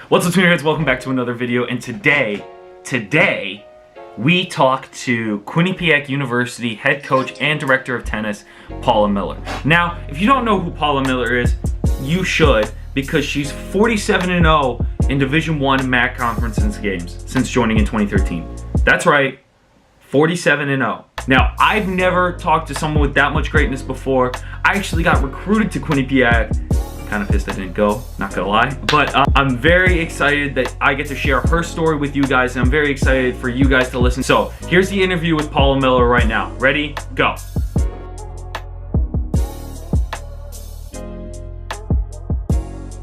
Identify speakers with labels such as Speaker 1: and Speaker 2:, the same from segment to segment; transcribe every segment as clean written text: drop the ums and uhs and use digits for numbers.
Speaker 1: What's up, Tweener heads? Welcome back to another video, and today we talk to Quinnipiac University head coach and director of tennis, Paula Miller. Now, if you don't know who Paula Miller is, you should, because she's 47-0 in Division I MAC conference games since joining in 2013. That's right, 47-0. Now, I've never talked to someone with that much greatness before. I actually got recruited to Quinnipiac. Kind of pissed I didn't go, not gonna lie. But I'm very excited that I get to share her story with you guys, and I'm very excited for you guys to listen. So here's the interview with Paula Miller right now. Ready? Go.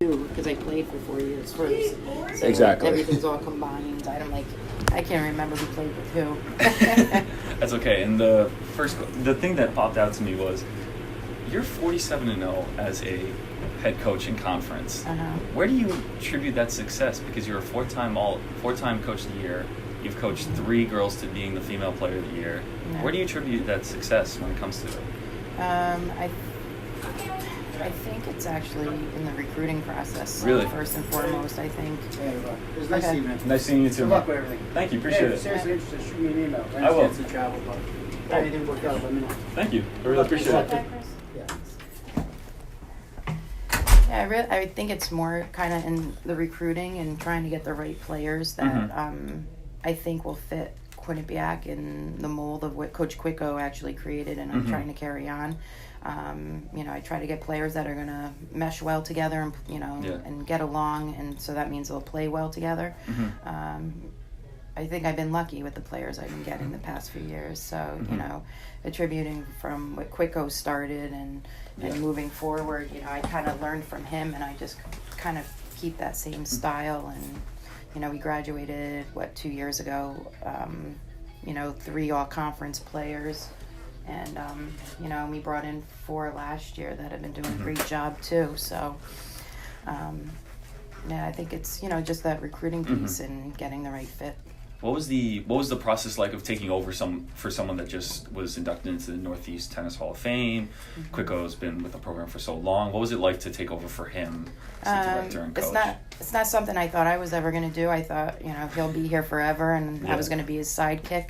Speaker 2: Because I played for 4 years first. So
Speaker 3: Exactly.
Speaker 2: Everything's all combined. I can't remember who played with who.
Speaker 1: That's okay. And the thing that popped out to me was, you're 47-0 as a head coach in conference. Where do you attribute that success? Because you're a four-time coach of the year. You've coached 3 girls to being the female player of the year.
Speaker 2: Yeah.
Speaker 1: Where do you attribute that success when it comes to it?
Speaker 2: I think it's actually in the recruiting process.
Speaker 1: Really?
Speaker 2: First and foremost, I think.
Speaker 3: It was nice seeing you.
Speaker 1: Nice seeing you too.
Speaker 3: Good luck with everything.
Speaker 1: Thank you. Appreciate it.
Speaker 3: Seriously interested, shoot me an email.
Speaker 1: I will.
Speaker 3: It's a travel, but if anything worked out, let me know.
Speaker 1: Thank you. I really appreciate it.
Speaker 2: Yeah, I think it's more kind of in the recruiting and trying to get the right players that I think will fit Quinnipiac in the mold of what Coach Quicko actually created, and I'm trying to carry on. I try to get players that are going to mesh well together and, and get along, and so that means they'll play well together. I think I've been lucky with the players I've been getting the past few years. So, attributing from what Quicko started and moving forward, I kind of learned from him, and I just kind of keep that same style. And, we graduated, 2 years ago, 3 all-conference players. And, we brought in 4 last year that have been doing a great job too. So, I think it's, just that recruiting piece and getting the right fit.
Speaker 1: What was the process like of taking over for someone that just was inducted into the Northeast Tennis Hall of Fame? Quicko's been with the program for so long. What was it like to take over for him as the director and coach?
Speaker 2: It's not something I thought I was ever going to do. I thought, he'll be here forever, and I was going to be his sidekick.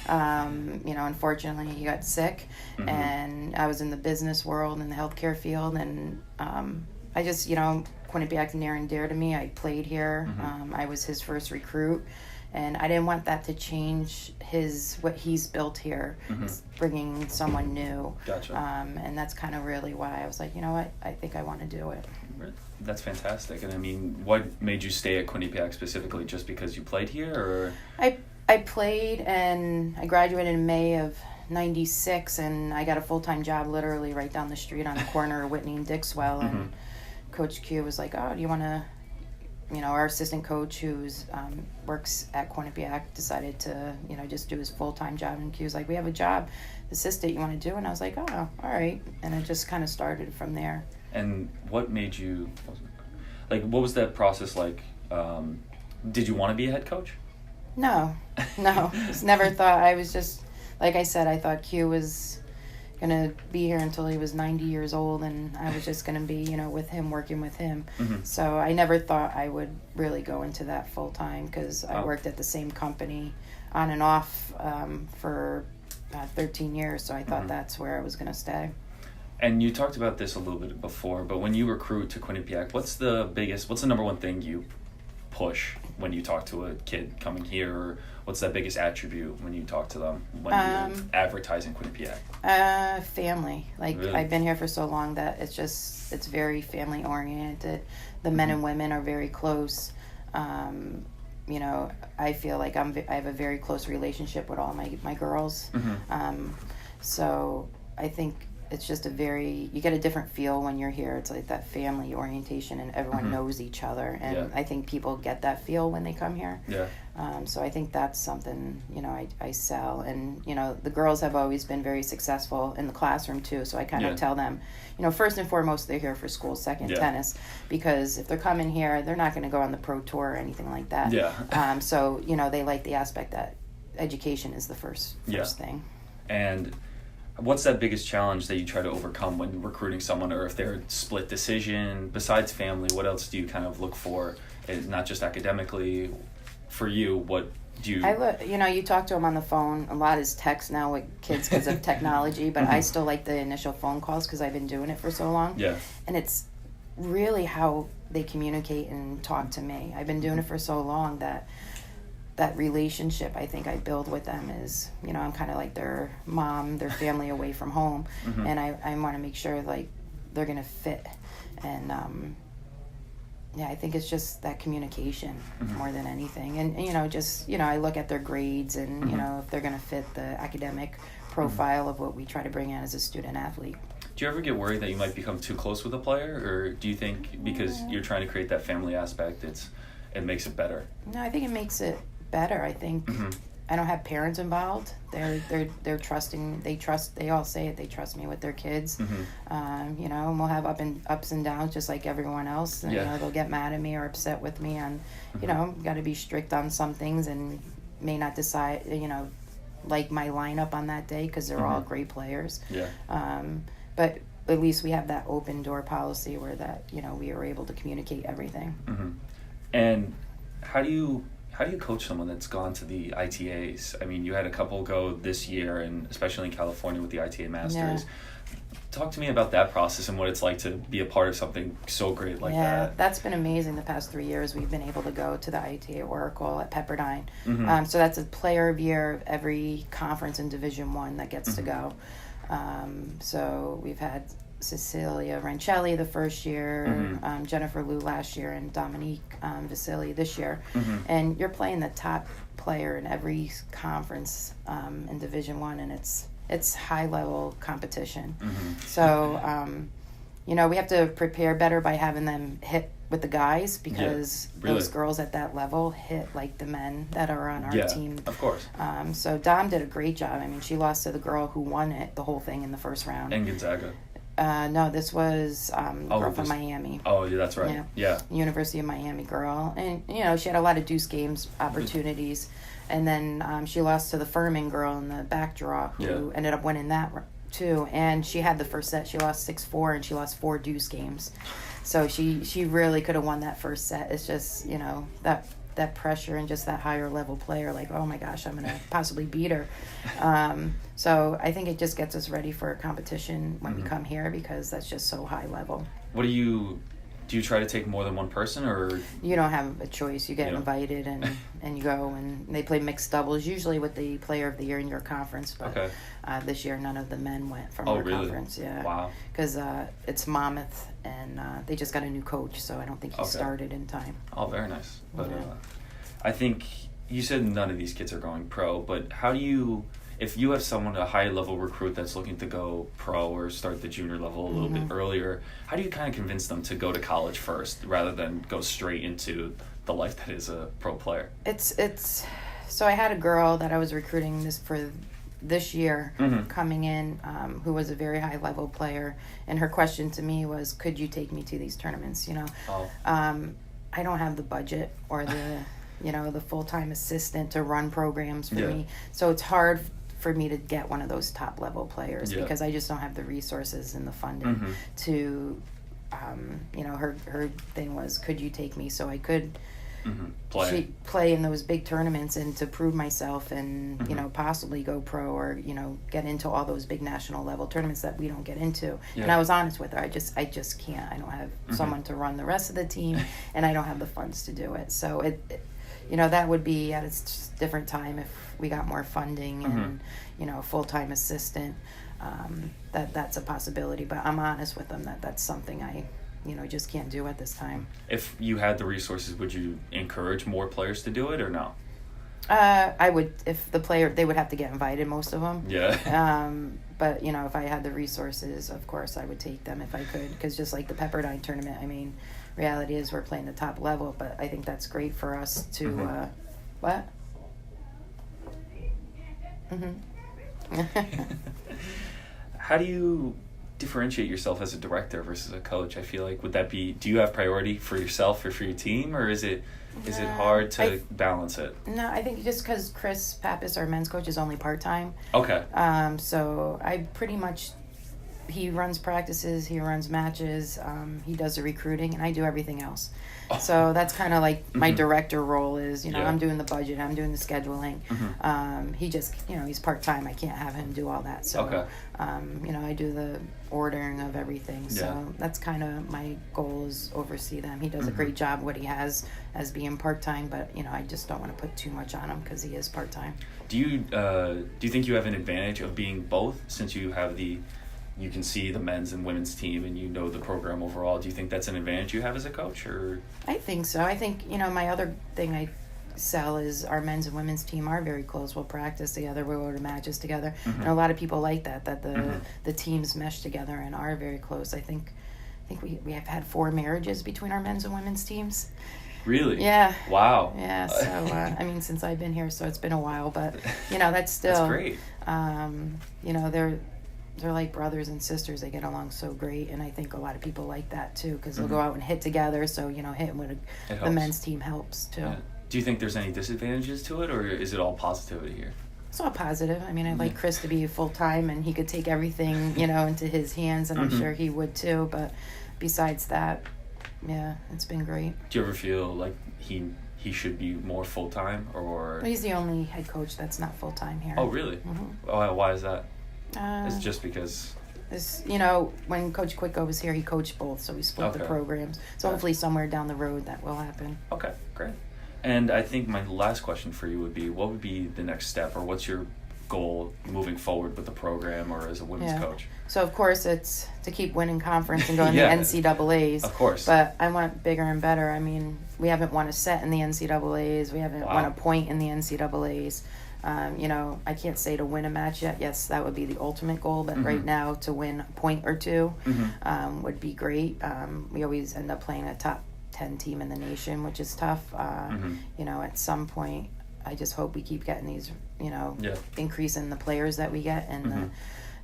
Speaker 2: Unfortunately, he got sick, and I was in the business world and the healthcare field, and I just, Quinnipiac's near and dear to me. I played here. I was his first recruit. And I didn't want that to change what he's built here, bringing someone new.
Speaker 1: Gotcha.
Speaker 2: And that's kind of really why I was like, you know what, I think I want to do it.
Speaker 1: That's fantastic. And I mean, what made you stay at Quinnipiac specifically? Just because you played here, or?
Speaker 2: I played, and I graduated in May of '96, and I got a full-time job literally right down the street on the corner of Whitney and Dixwell. And Coach Q was like, oh, do you want to... our assistant coach who's works at Quinnipiac decided to, just do his full-time job. And Q was like, we have a job assistant you want to do? And I was like, oh, all right. And it just kind of started from there. And
Speaker 1: what made you, what was that process like? Did you want to be a head coach?
Speaker 2: No. Just never thought. I was just, like I said, I thought Q was going to be here until he was 90 years old, and I was just going to be, with him, working with him. So I never thought I would really go into that full time, because I worked at the same company on and off for 13 years, so I thought that's where I was going to stay.
Speaker 1: And you talked about this a little bit before, but when you recruit to Quinnipiac, what's the number one thing you push when you talk to a kid coming here, or what's that biggest attribute when you talk to them when you're advertising Quinnipiac?
Speaker 2: Family.
Speaker 1: Really?
Speaker 2: I've been here for so long that it's very family oriented. The men and women are very close. I feel like I have a very close relationship with all my girls. So I think it's just you get a different feel when you're here. It's like that family orientation, and everyone knows each other. And I think people get that feel when they come here. So I think that's something, I sell. And, the girls have always been very successful in the classroom too. So I kind of tell them, first and foremost, they're here for school, second tennis, because if they're coming here, they're not going to go on the pro tour or anything like that. So, they like the aspect that education is the first thing.
Speaker 1: And what's that biggest challenge that you try to overcome when recruiting someone, or if they're a split decision? Besides family, what else do you kind of look for, not just academically? For you, what do you...
Speaker 2: You talk to them on the phone. A lot is text now with kids because of technology, but I still like the initial phone calls because I've been doing it for so long.
Speaker 1: Yeah.
Speaker 2: And it's really how they communicate and talk to me. I've been doing it for so long that relationship I think I build with them is, I'm kind of like their mom, their family away from home. And I want to make sure like they're going to fit. And I think it's just that communication more than anything. And, I look at their grades and, if they're going to fit the academic profile of what we try to bring in as a student athlete.
Speaker 1: Do you ever get worried that you might become too close with a player, or do you think because you're trying to create that family aspect, it makes it better?
Speaker 2: No, I think it makes it better. I think I don't have parents involved. They're trusting. They all say it. They trust me with their kids. And we'll have ups and downs just like everyone else. And, they'll get mad at me or upset with me on, got to be strict on some things and may not decide, like my lineup on that day because they're all great players.
Speaker 1: Yeah.
Speaker 2: But at least we have that open door policy where that, we are able to communicate everything.
Speaker 1: And how do you coach someone that's gone to the ITAs? I mean, you had a couple go this year, and especially in California with the ITA Masters.
Speaker 2: Yeah.
Speaker 1: Talk to me about that process and what it's like to be a part of something so great like that.
Speaker 2: Yeah, that's been amazing. The past 3 years, we've been able to go to the ITA Oracle at Pepperdine. So that's a player of year of every conference in Division I that gets to go. So we've had Cecilia Rancelli the first year, Jennifer Liu last year, and Dominique Vasili this year. And you're playing the top player in every conference in Division I, and it's high level competition. So we have to prepare better by having them hit with the guys because those girls at that level hit like the men that are on our team.
Speaker 1: Of course.
Speaker 2: So Dom did a great job. I mean, she lost to the girl who won the whole thing in the first round.
Speaker 1: And Gonzaga.
Speaker 2: No, this was girl from Miami.
Speaker 1: Oh, yeah, that's right. Yeah.
Speaker 2: University of Miami girl. And, she had a lot of deuce games opportunities. And then she lost to the Furman girl in the back draw who ended up winning that too. And she had the first set. She lost 6-4 and she lost 4 deuce games. So she really could have won that first set. It's just, that pressure and just that higher level player, like, oh my gosh, I'm going to possibly beat her. So I think it just gets us ready for competition when we come here because that's just so high level.
Speaker 1: What do you try to take more than one person, or?
Speaker 2: You don't have a choice. You get invited and you go, and they play mixed doubles, usually with the player of the year in your conference. But this year, none of the men went from our conference. Yeah.
Speaker 1: Wow.
Speaker 2: Because it's Monmouth, and they just got a new coach, so I don't think he started in time.
Speaker 1: Oh, very nice. But I think you said none of these kids are going pro, but how do you, if you have someone, a high-level recruit that's looking to go pro or start the junior level a little bit earlier, how do you kind of convince them to go to college first rather than go straight into the life that is a pro player?
Speaker 2: So I had a girl that I was recruiting this year coming in who was a very high-level player, and her question to me was, could you take me to these tournaments? I don't have the budget or the full-time assistant to run programs for me. So it's hard for me to get one of those top-level players because I just don't have the resources and the funding to, her thing was, could you take me so I could play in those big tournaments and to prove myself and, possibly go pro or, get into all those big national level tournaments that we don't get into. And I was honest with her. I just can't. I don't have someone to run the rest of the team and I don't have the funds to do it. So that would be at a different time if we got more funding and, a full-time assistant. That's a possibility. But I'm honest with them that that's something I just can't do at this time.
Speaker 1: If you had the resources, would you encourage more players to do it or no?
Speaker 2: I would, if they would have to get invited, most of them.
Speaker 1: Yeah.
Speaker 2: But, if I had the resources, of course, I would take them if I could. Because just like the Pepperdine tournament, I mean, reality is we're playing the top level, but I think that's great for us to, what?
Speaker 1: How do you differentiate yourself as a director versus a coach? I feel like, do you have priority for yourself or for your team, or is it hard to balance it?
Speaker 2: No, I think just because Chris Pappas, our men's coach, is only part-time.
Speaker 1: Okay.
Speaker 2: So I pretty much, he runs practices, he runs matches, he does the recruiting, and I do everything else. Oh. So that's kind of like my director role is, I'm doing the budget, I'm doing the scheduling. He just, he's part-time. I can't have him do all that. So,
Speaker 1: okay.
Speaker 2: I do the ordering of everything. So that's kind of my goal, is oversee them. He does a great job what he has as being part-time, but, I just don't want to put too much on him because he is part-time. Do
Speaker 1: you think you have an advantage of being both, since you have you can see the men's and women's team and you know the program overall? Do you think that's an advantage you have as a coach? Or
Speaker 2: I think so. I think, my other thing I sell is our men's and women's team are very close. We'll practice together, we'll go to matches together. And a lot of people like that the teams mesh together and are very close. I think we have had 4 marriages between our men's and women's teams.
Speaker 1: Really?
Speaker 2: Yeah.
Speaker 1: Wow.
Speaker 2: Yeah, so, since I've been here, so it's been a while, but, that's still...
Speaker 1: That's great.
Speaker 2: They're like brothers and sisters. They get along so great, and I think a lot of people like that too, because they'll go out and hit together. So hitting with the men's team helps too. Yeah.
Speaker 1: Do you think there's any disadvantages to it, or is it all positivity here?
Speaker 2: It's all positive. I'd like Chris to be full time, and he could take everything into his hands, and I'm sure he would too. But besides that, it's been great.
Speaker 1: Do you ever feel like he should be more full time, or?
Speaker 2: He's the only head coach that's not full time here.
Speaker 1: Oh, really? Oh, why is that? It's just because...
Speaker 2: when Coach Quicko was here, he coached both, so we split the programs. So hopefully somewhere down the road that will happen. Okay,
Speaker 1: great. And I think my last question for you would be, what would be the next step, or what's your goal moving forward with the program or as a women's coach?
Speaker 2: So, of course, it's to keep winning conference and going to the NCAAs.
Speaker 1: Of course.
Speaker 2: But I want bigger and better. We haven't won a set in the NCAAs. We haven't won a point in the NCAAs. I can't say to win a match yet. Yes, that would be the ultimate goal, but right now to win a point or two would be great. We always end up playing a top 10 team in the nation, which is tough. At some point, I just hope we keep getting these, increase in the players that we get, and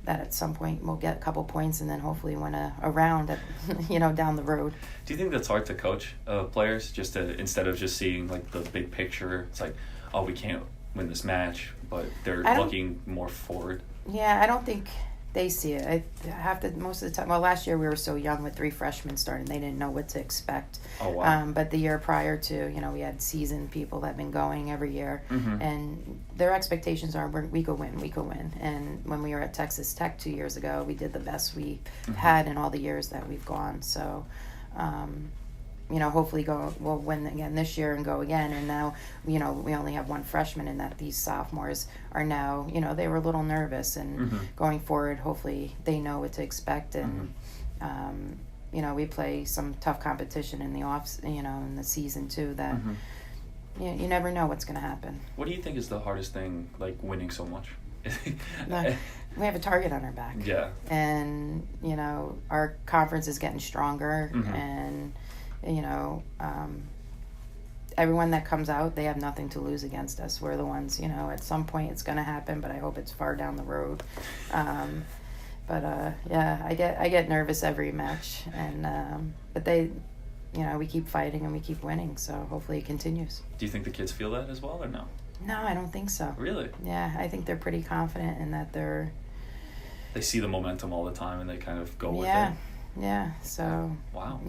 Speaker 2: that at some point we'll get a couple points and then hopefully win a round, down the road.
Speaker 1: Do you think that's hard to coach players, just to, instead of just seeing like the big picture, it's like, oh, we can't win this match, but they're looking more forward?
Speaker 2: Yeah, I don't think they see it. I have to, most of the time, last year we were so young with 3 freshmen starting, they didn't know what to expect.
Speaker 1: Oh, wow.
Speaker 2: But the year prior to, we had seasoned people that have been going every year, and their expectations are we could win. And when we were at Texas Tech 2 years ago, we did the best we had in all the years that we've gone. So, hopefully we'll win again this year and go again. And now, we only have 1 freshman, and that these sophomores are now, they were a little nervous, and going forward, hopefully they know what to expect. And, we play some tough competition in the in the season too, that you never know what's going to happen.
Speaker 1: What do you think is the hardest thing, like winning so much?
Speaker 2: We have a target on our back.
Speaker 1: Yeah.
Speaker 2: And, our conference is getting stronger, and, everyone that comes out, they have nothing to lose against us. We're the ones, at some point it's going to happen, but I hope it's far down the road. I get nervous every match, and but they, we keep fighting and we keep winning, so hopefully it continues.
Speaker 1: Do you think the kids feel that as well, or no?
Speaker 2: No, I don't think so.
Speaker 1: Really?
Speaker 2: Yeah, I think they're pretty confident in that
Speaker 1: they see the momentum all the time and they kind of go with it.
Speaker 2: Yeah, so,
Speaker 1: wow.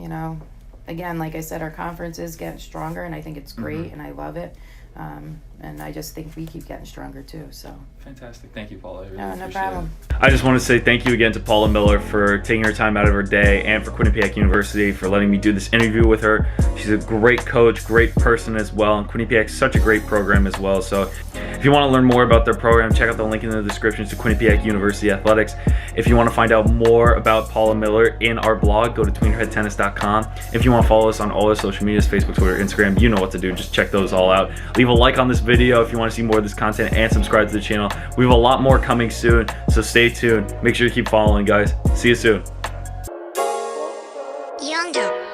Speaker 2: Again, like I said, our conference is getting stronger, and I think it's great, and I love it. And I just think we keep getting stronger too. So
Speaker 1: fantastic. Thank you, Paula. I really
Speaker 2: no problem.
Speaker 1: I just want to say thank you again to Paula Miller for taking her time out of her day, and for Quinnipiac University for letting me do this interview with her. She's a great coach, great person as well, and Quinnipiac's such a great program as well. So if you want to learn more about their program, check out the link in the description to Quinnipiac University Athletics. If you want to find out more about Paula Miller in our blog, go to tweenerheadtennis.com. If you want to follow us on all our social medias, Facebook, Twitter, Instagram, you know what to do. Just check those all out. Leave a like on this video if you want to see more of this content, and subscribe to the channel. We have a lot more coming soon, so stay tuned. Make sure you keep following, guys. See you soon.
Speaker 4: Yonder.